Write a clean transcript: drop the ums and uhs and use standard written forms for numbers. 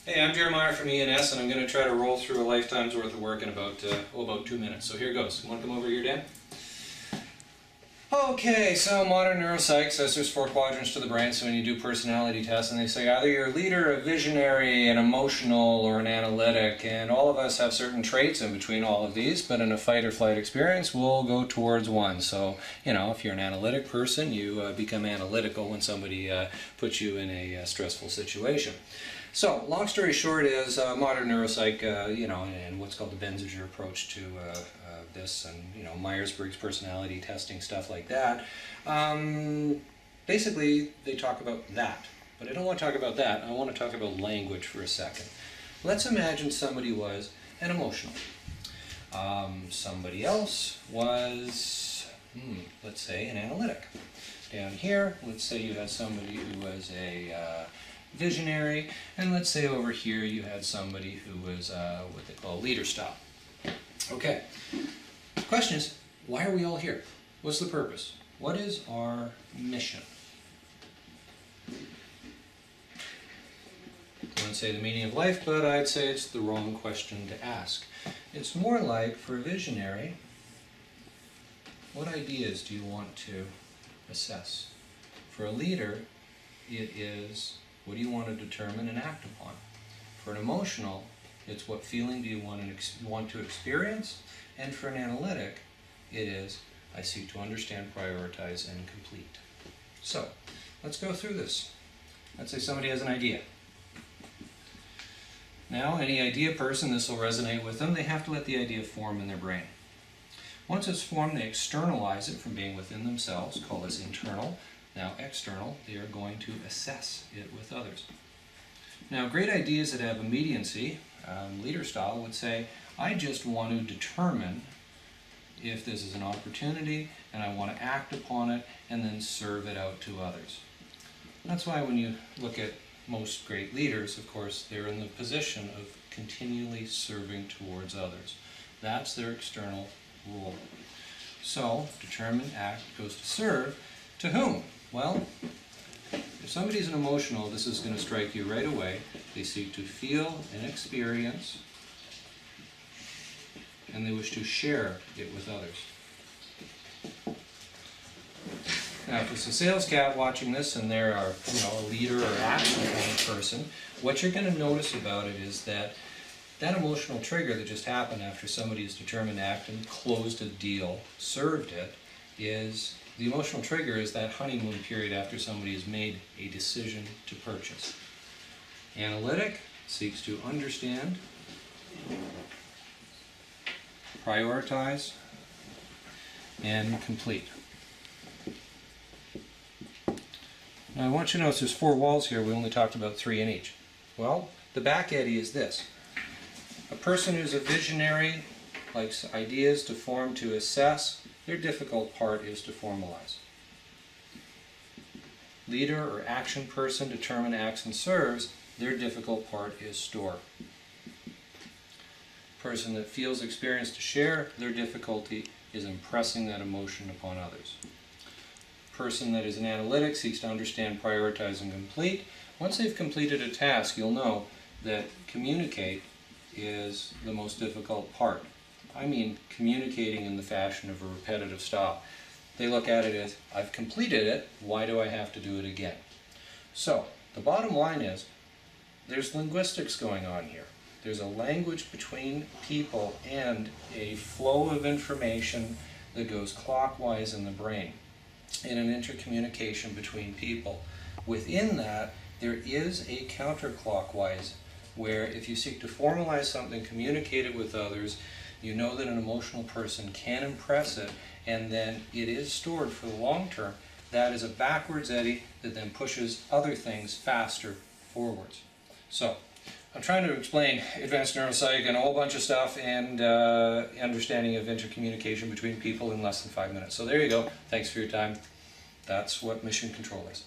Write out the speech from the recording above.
Hey, I'm Jeremiah from ENS, and I'm going to try to roll through a lifetime's worth of work in about 2 minutes. So here goes. You want to come over here, Dan? Okay, so modern neuropsych says there's 4 quadrants to the brain, so when you do personality tests, and they say either you're a leader, a visionary, an emotional, or an analytic, and all of us have certain traits in between all of these, but in a fight or flight experience, we'll go towards one. So, you know, if you're an analytic person, you become analytical when somebody puts you in a stressful situation. So, long story short is modern neuropsych, and what's called the Benziger approach to this, and Myers-Briggs personality testing, stuff like that. Basically, they talk about that, but I don't want to talk about that. I want to talk about language for a second. Let's imagine somebody was an emotional. Somebody else was, let's say, an analytic. Down here, let's say you had somebody who was a visionary, and let's say over here you had somebody who was what they call leader style. Okay, the question is, why are we all here? What's the purpose? What is our mission? I wouldn't say the meaning of life, but I'd say it's the wrong question to ask. It's more like, for a visionary, what ideas do you want to assess? For a leader, it is, what do you want to determine and act upon? For an emotional, it's what feeling do you want to experience? And for an analytic, it is, I seek to understand, prioritize, and complete. So, let's go through this. Let's say somebody has an idea. Now, any idea person, this will resonate with them. They have to let the idea form in their brain. Once it's formed, they externalize it from being within themselves, call this internal. Now external, they are going to assess it with others. Now great ideas that have immediacy, leader style would say, I just want to determine if this is an opportunity and I want to act upon it and then serve it out to others. That's why when you look at most great leaders, of course, they're in the position of continually serving towards others. That's their external role. So, determine, act, goes to serve. To whom? Well, if somebody's an emotional, this is going to strike you right away. They seek to feel and experience, and they wish to share it with others. Now, if it's a sales cat watching this and they're a leader or action person, what you're going to notice about it is that emotional trigger that just happened after somebody is determined to act and closed a deal, served it, is the emotional trigger is that honeymoon period after somebody has made a decision to purchase. Analytic seeks to understand, prioritize, and complete. Now I want you to notice there's 4 walls here. We only talked about 3 in each. Well, the back eddy is this. A person who's a visionary likes ideas to form, to assess. Their difficult part is to formalize. Leader or action person, determine, acts, and serves. Their difficult part is store. Person that feels, experience, to share. Their difficulty is impressing that emotion upon others. Person that is an analytic seeks to understand, prioritize, and complete. Once they've completed a task, you'll know that communicate is the most difficult part. I mean communicating in the fashion of a repetitive style. They look at it as, I've completed it, why do I have to do it again? So, the bottom line is, there's linguistics going on here. There's a language between people and a flow of information that goes clockwise in the brain, in an intercommunication between people. Within that, there is a counterclockwise, where if you seek to formalize something, communicate it with others, you know that an emotional person can impress it, and then it is stored for the long term. That is a backwards eddy that then pushes other things faster forwards. So, I'm trying to explain advanced neuropsych and a whole bunch of stuff and understanding of intercommunication between people in less than 5 minutes. So there you go. Thanks for your time. That's what mission control is.